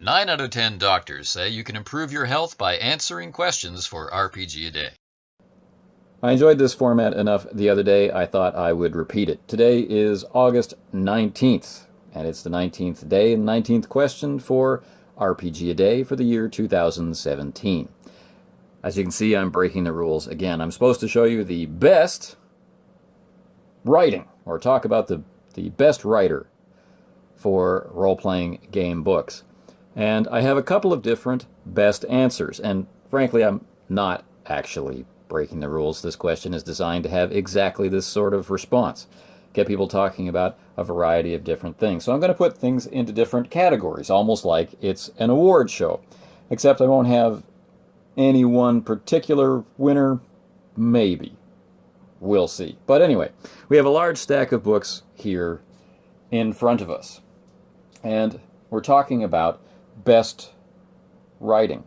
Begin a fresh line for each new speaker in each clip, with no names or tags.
9 out of 10 doctors say you can improve your health by answering questions for RPGaDay.
I enjoyed this format enough the other day, I thought I would repeat it. Today is August 19th, and it's the 19th day and 19th question for RPGaDay for the year 2017. As you can see, I'm breaking the rules again. I'm supposed to show you the best writing, or talk about the best writer for role-playing game books. And I have a couple of different best answers, and frankly, I'm not actually breaking the rules. This question is designed to have exactly this sort of response. Get people talking about a variety of different things. So I'm going to put things into different categories, almost like it's an award show. Except I won't have any one particular winner. Maybe. We'll see. But anyway, we have a large stack of books here in front of us. And we're talking about best writing.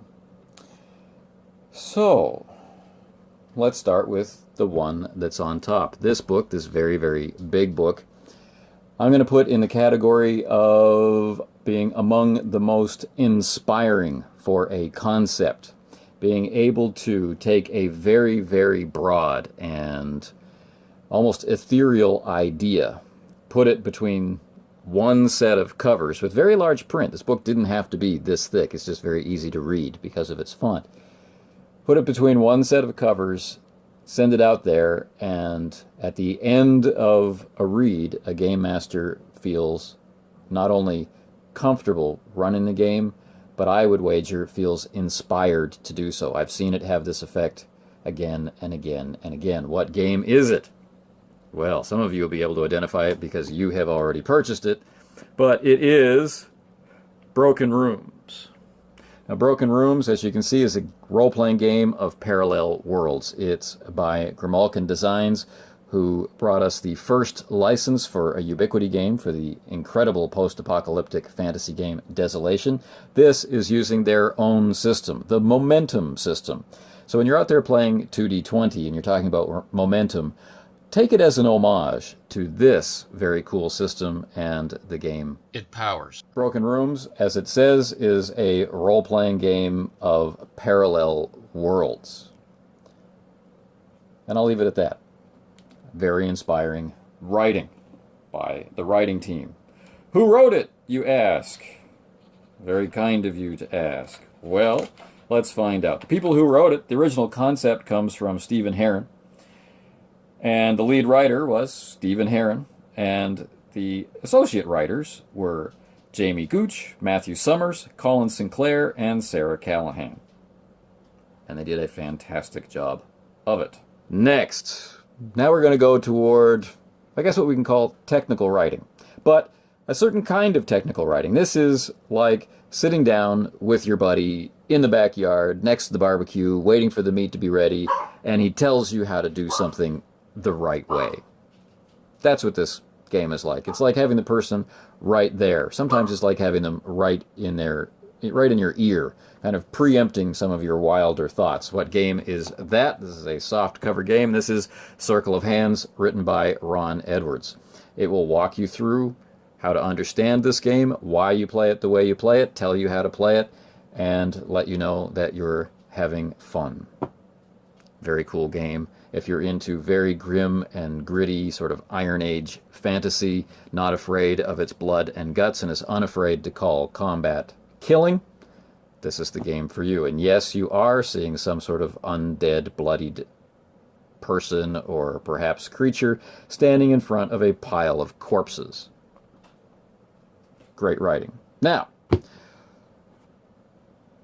So, let's start with the one that's on top. This book, this very, very big book, I'm going to put in the category of being among the most inspiring for a concept. Being able to take a very, very broad and almost ethereal idea, put it between one set of covers with very large print. This book didn't have to be this thick. It's just very easy to read because of its font. Put it between one set of covers, send it out there, and at the end of a read, a game master feels not only comfortable running the game, but I would wager feels inspired to do so. I've seen it have this effect again and again and again. What game is it? Well, some of you will be able to identify it because you have already purchased it, but it is Broken Rooms. Now, Broken Rooms, as you can see, is a role-playing game of parallel worlds. It's by Grimalkin Designs, who brought us the first license for a Ubiquity game for the incredible post-apocalyptic fantasy game Desolation. This is using their own system, the Momentum system. So when you're out there playing 2D20 and you're talking about momentum, take it as an homage to this very cool system and the game
it powers.
Broken Rooms, as it says, is a role-playing game of parallel worlds. And I'll leave it at that. Very inspiring writing by the writing team. Who wrote it, you ask? Very kind of you to ask. Well, let's find out. The people who wrote it, the original concept comes from Stephen Herron. And the lead writer was Stephen Herron, and the associate writers were Jamie Gooch, Matthew Summers, Colin Sinclair, and Sarah Callahan. And they did a fantastic job of it. Next, now we're going to go toward, I guess what we can call technical writing. But a certain kind of technical writing. This is like sitting down with your buddy in the backyard, next to the barbecue, waiting for the meat to be ready, and he tells you how to do something the right way. That's what this game is like. It's like having the person right there. Sometimes it's like having them right in your ear, kind of preempting some of your wilder thoughts. What game is that? This is a soft cover game. This is Circle of Hands, written by Ron Edwards. It will walk you through how to understand this game, why you play it the way you play it, tell you how to play it, and let you know that you're having fun. Very cool game. If you're into very grim and gritty sort of Iron Age fantasy, not afraid of its blood and guts, and is unafraid to call combat killing, this is the game for you. And yes, you are seeing some sort of undead, bloodied person or perhaps creature standing in front of a pile of corpses. Great writing. Now,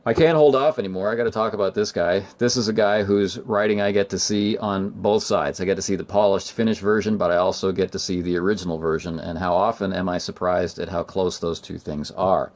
I can't hold off anymore. I got to talk about this guy. This is a guy whose writing I get to see on both sides. I get to see the polished, finished version, but I also get to see the original version, and how often am I surprised at how close those two things are.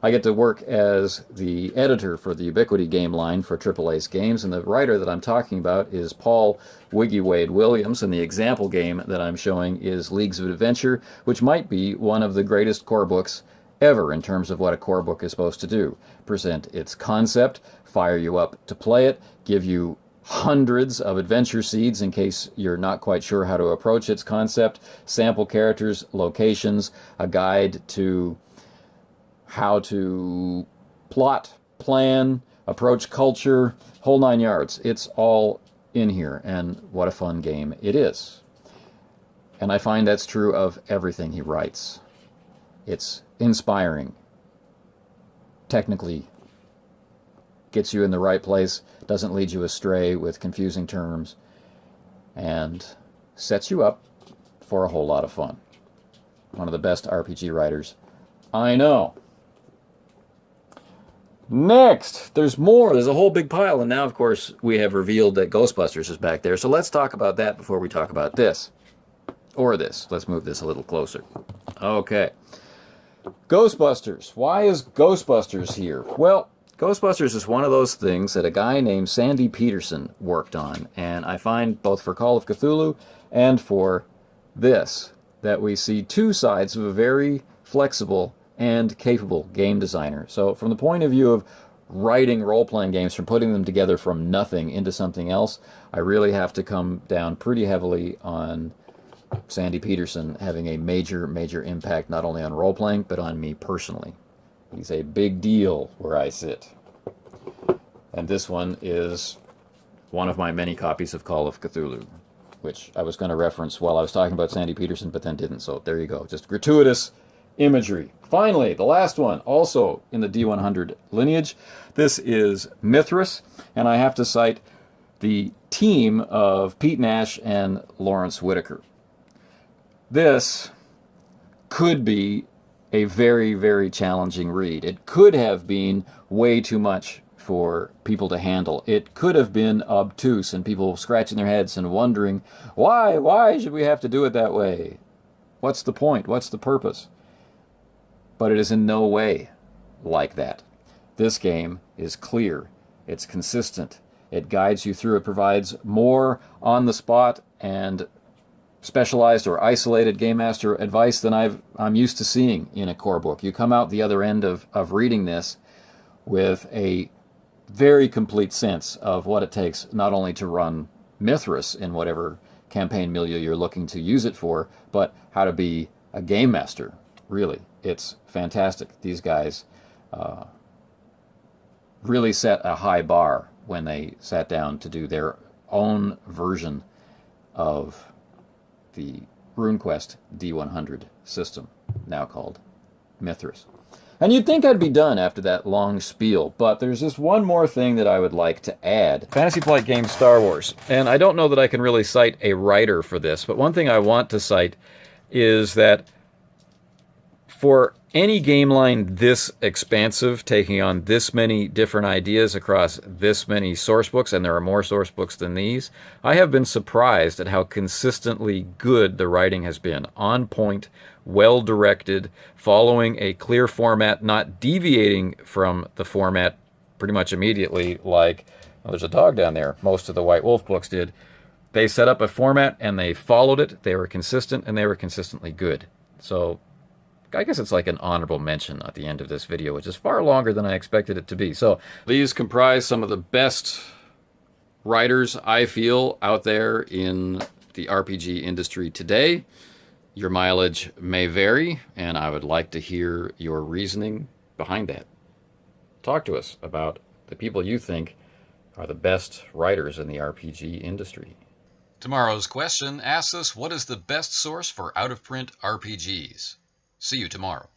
I get to work as the editor for the Ubiquity game line for Triple Ace Games, and the writer that I'm talking about is Paul Wiggy Wade Williams, and the example game that I'm showing is Leagues of Adventure, which might be one of the greatest core books ever in terms of what a core book is supposed to do. Present its concept, fire you up to play it, give you hundreds of adventure seeds in case you're not quite sure how to approach its concept, sample characters, locations, a guide to how to plot, plan, approach culture, whole 9 yards. It's all in here, and what a fun game it is. And I find that's true of everything he writes. It's inspiring, technically gets you in the right place, doesn't lead you astray with confusing terms, and sets you up for a whole lot of fun. One of the best RPG writers I know. Next, there's more. There's a whole big pile, and now, of course, we have revealed that Ghostbusters is back there. So let's talk about that before we talk about this. Or this. Let's move this a little closer. Okay. Ghostbusters. Why is Ghostbusters here? Well, Ghostbusters is one of those things that a guy named Sandy Peterson worked on, and I find both for Call of Cthulhu and for this, that we see two sides of a very flexible and capable game designer. So from the point of view of writing role-playing games, from putting them together from nothing into something else, I really have to come down pretty heavily on Sandy Peterson having a major, major impact not only on role-playing, but on me personally. He's a big deal where I sit. And this one is one of my many copies of Call of Cthulhu, which I was going to reference while I was talking about Sandy Peterson, but then didn't. So there you go. Just gratuitous imagery. Finally, the last one, also in the D100 lineage. This is Mithras, and I have to cite the team of Pete Nash and Lawrence Whitaker. This could be a very, very challenging read. It could have been way too much for people to handle. It could have been obtuse and people scratching their heads and wondering, why should we have to do it that way? What's the point? What's the purpose? But it is in no way like that. This game is clear. It's consistent. It guides you through. It provides more on-the-spot and specialized or isolated game master advice than I'm used to seeing in a core book. You come out the other end of reading this with a very complete sense of what it takes not only to run Mithras in whatever campaign milieu you're looking to use it for, but how to be a game master, really. It's fantastic. These guys really set a high bar when they sat down to do their own version of the RuneQuest D100 system, now called Mithras. And you'd think I'd be done after that long spiel, but there's just one more thing that I would like to add. Fantasy Flight Games Star Wars. And I don't know that I can really cite a writer for this, but one thing I want to cite is that for any game line this expansive, taking on this many different ideas across this many source books, and there are more source books than these, I have been surprised at how consistently good the writing has been. On point, well-directed, following a clear format, not deviating from the format pretty much immediately like, well, there's a dog down there, most of the White Wolf books did. They set up a format and they followed it, they were consistent, and they were consistently good. So I guess it's like an honorable mention at the end of this video, which is far longer than I expected it to be. So these comprise some of the best writers I feel out there in the RPG industry today. Your mileage may vary, and I would like to hear your reasoning behind that. Talk to us about the people you think are the best writers in the RPG industry.
Tomorrow's question asks us, what is the best source for out-of-print RPGs? See you tomorrow.